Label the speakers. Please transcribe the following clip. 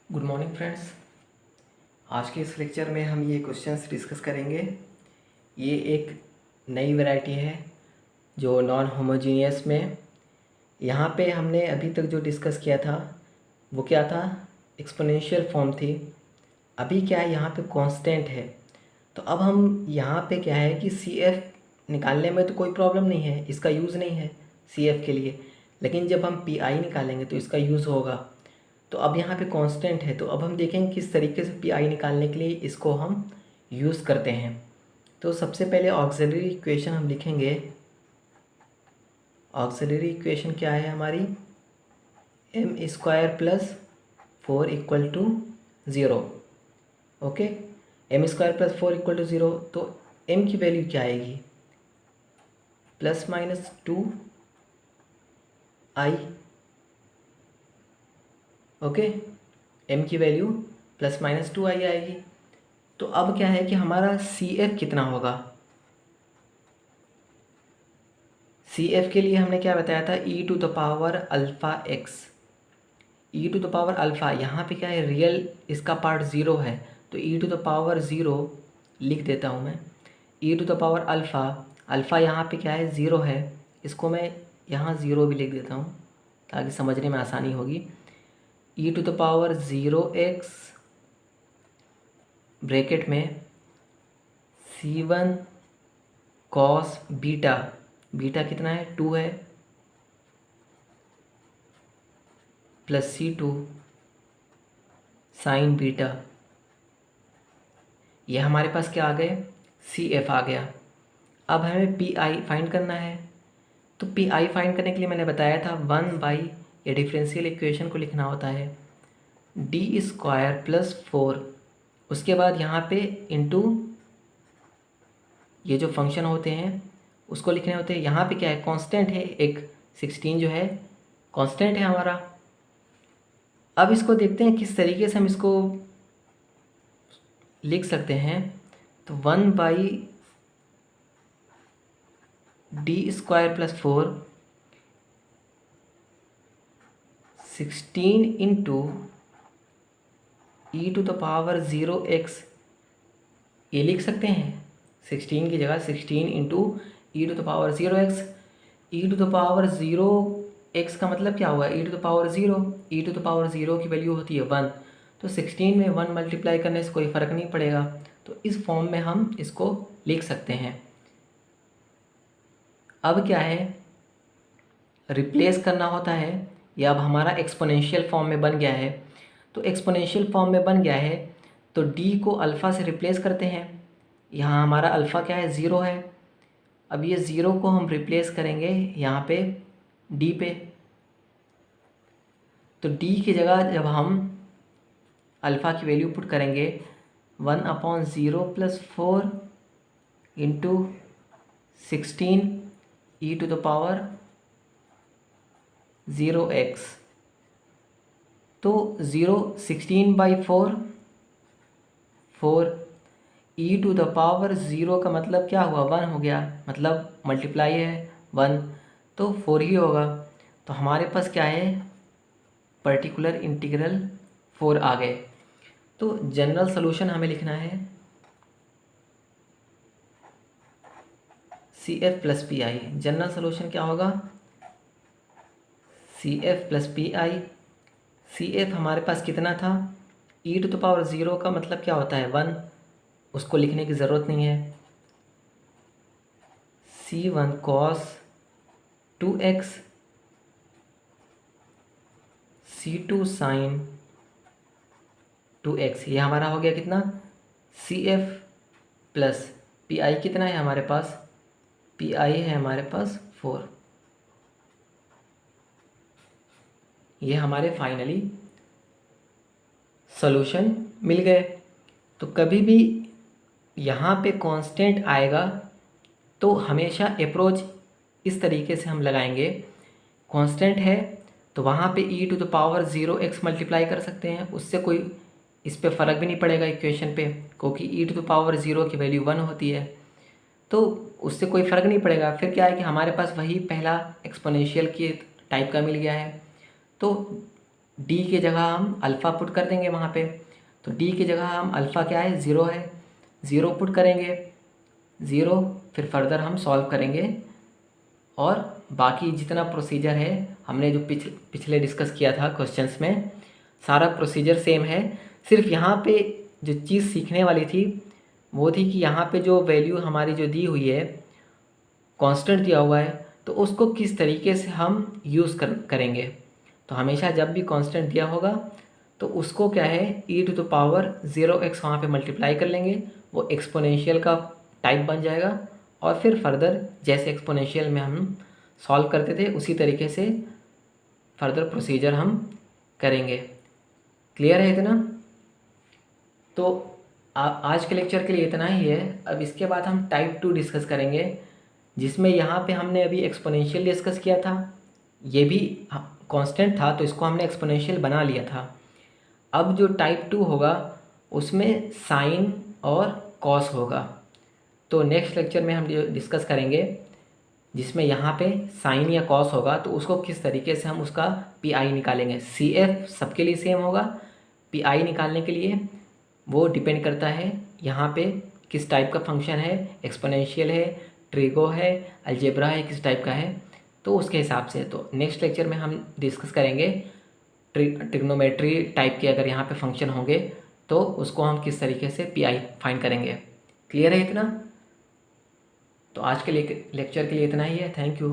Speaker 1: Good morning friends. आज के इस लेक्चर में हम ये क्वेश्चंस डिस्कस करेंगे। ये एक नई वैरायटी है जो नॉन होमोजीनियस में यहाँ पे हमने अभी तक जो डिस्कस किया था वो क्या था, एक्सपोनेंशियल फॉर्म थी। अभी क्या है, यहाँ पे कांस्टेंट है। तो अब हम यहाँ पे क्या है कि सी एफ निकालने में तो कोई प्रॉब्लम नहीं है, इसका यूज़ नहीं है सी एफ के लिए। लेकिन जब हम पी आई निकालेंगे तो इसका यूज़ होगा। तो अब यहाँ पे कांस्टेंट है, तो अब हम देखेंगे किस तरीके से पी आई निकालने के लिए इसको हम यूज़ करते हैं। तो सबसे पहले ऑक्सिलरी इक्वेशन हम लिखेंगे। ऑक्सिलरी इक्वेशन क्या है हमारी, M square plus 4 equal to 0। Okay, M square plus 4 equal to 0। तो एम की वैल्यू क्या आएगी, plus minus 2 i. Okay, M की वैल्यू प्लस माइनस 2 आई आएगी। तो अब क्या है कि हमारा सी एफ कितना होगा। सी एफ के लिए हमने क्या बताया था, e to the power alpha x. E to the power alpha, यहाँ पे क्या है, रियल इसका पार्ट ज़ीरो है, तो e to the power zero लिख देता हूँ मैं। E to the power alpha, alpha यहाँ पे क्या है, ज़ीरो है, इसको मैं यहाँ ज़ीरो भी लिख देता हूँ ताकि समझने में आसानी होगी। E to the power 0x bracket में C1 कॉस बीटा, बीटा कितना है, 2 है, प्लस C2 साइन बीटा। ये हमारे पास क्या आ गए, CF आ गया। अब हमें PI फाइंड करना है। तो PI फाइंड करने के लिए मैंने बताया था 1/, ये डिफरेंशियल इक्वेशन को लिखना होता है, डी स्क्वायर प्लस 4, उसके बाद यहाँ पे इंटू ये जो फंक्शन होते हैं उसको लिखने होते हैं। यहाँ पे क्या है, कांस्टेंट है एक, 16 जो है कांस्टेंट है हमारा। अब इसको देखते हैं किस तरीके से हम इसको लिख सकते हैं। तो 1/, D square plus 4, 16 into e to the power 0x, ये लिख सकते हैं 16 की जगह 16 into e to the power 0x। E to the power 0x का मतलब क्या हुआ, e to the power 0, e to the power 0 की वैल्यू होती है 1, तो 16 में 1 मल्टीप्लाई करने से कोई फ़र्क नहीं पड़ेगा। तो इस फॉर्म में हम इसको लिख सकते हैं। अब क्या है, रिप्लेस करना होता है। या अब हमारा एक्सपोनेंशियल फॉर्म में बन गया है। तो एक्सपोनेंशियल फॉर्म में बन गया है तो d को अल्फ़ा से रिप्लेस करते हैं। यहाँ हमारा अल्फ़ा क्या है, 0 है। अब ये 0 को हम रिप्लेस करेंगे यहाँ पे d पे। तो d की जगह जब हम अल्फ़ा की वैल्यू पुट करेंगे 1/0 plus 4 into 16 e to the power 0x। तो 16/4, 4 ई टू द पावर 0 का मतलब क्या हुआ, 1 हो गया, मतलब मल्टीप्लाई है 1, तो 4 ही होगा। तो हमारे पास क्या है, पर्टिकुलर इंटीग्रल 4 आ गए। तो जनरल सॉल्यूशन हमें लिखना है CF plus PI। General solution क्या होगा, CF प्लस PI। CF हमारे पास कितना था, ई टू द पावर 0 का मतलब क्या होता है, 1, उसको लिखने की ज़रूरत नहीं है। C1 cos 2x, C2 sign 2x, ये हमारा हो गया कितना, CF प्लस PI कितना है हमारे पास, PI है हमारे पास 4। ये हमारे फाइनली सॉल्यूशन मिल गए। तो कभी भी यहाँ पे कांस्टेंट आएगा तो हमेशा अप्रोच इस तरीके से हम लगाएंगे। कांस्टेंट है तो वहाँ पे e to the power 0x multiply कर सकते हैं, उससे कोई इस पे फ़र्क भी नहीं पड़ेगा इक्वेशन पे, क्योंकि ई टू द पावर 0 की वैल्यू 1 होती है, तो उससे कोई फ़र्क नहीं पड़ेगा। फिर क्या है कि हमारे पास वही पहला एक्सपोनेंशियल के टाइप का मिल गया है। तो डी की जगह हम अल्फ़ा पुट कर देंगे वहाँ पे। तो डी की जगह हम अल्फ़ा क्या है, 0 है, 0 पुट करेंगे, 0। फिर फर्दर हम सॉल्व करेंगे और बाकी जितना प्रोसीजर है हमने जो पिछले डिस्कस किया था क्वेश्चंस में, सारा प्रोसीजर सेम है। सिर्फ यहाँ पे जो चीज़ सीखने वाली थी वो थी कि यहाँ पे जो वैल्यू हमारी जो दी हुई है, कांस्टेंट दिया हुआ है, तो उसको किस तरीके से हम यूज़ करेंगे। तो हमेशा जब भी कांस्टेंट दिया होगा तो उसको क्या है, e⁻0x वहाँ पे मल्टीप्लाई कर लेंगे, वो एक्सपोनेंशियल का टाइप बन जाएगा। और फिर फर्दर जैसे एक्सपोनेंशियल में हम सॉल्व करते थे उसी तरीके से फर्दर प्रोसीजर हम करेंगे। क्लियर है इतना? तो आज के लेक्चर के लिए इतना ही है। अब इसके बाद हम टाइप 2 डिस्कस करेंगे, जिसमें यहाँ पे हमने अभी एक्सपोनेंशियल डिस्कस किया था, ये भी कांस्टेंट था तो इसको हमने एक्सपोनेंशियल बना लिया था। अब जो टाइप 2 होगा उसमें साइन और कॉस होगा। तो नेक्स्ट लेक्चर में हम डिस्कस करेंगे जिसमें यहाँ पे साइन या कॉस होगा तो उसको किस तरीके से हम उसका पी निकालेंगे। CF सबके लिए सेम होगा, पी निकालने के लिए वो डिपेंड करता है यहाँ पे किस टाइप का फंक्शन है, एक्सपोनेंशियल है, ट्रिगो है, अलजेब्रा है, किस टाइप का है, तो उसके हिसाब से। तो नेक्स्ट लेक्चर में हम डिस्कस करेंगे ट्रिग्नोमेट्री टाइप के अगर यहाँ पे फंक्शन होंगे तो उसको हम किस तरीके से पी फाइंड करेंगे। क्लियर है इतना? तो आज के लेक्चर के लिए इतना ही है। Thank you.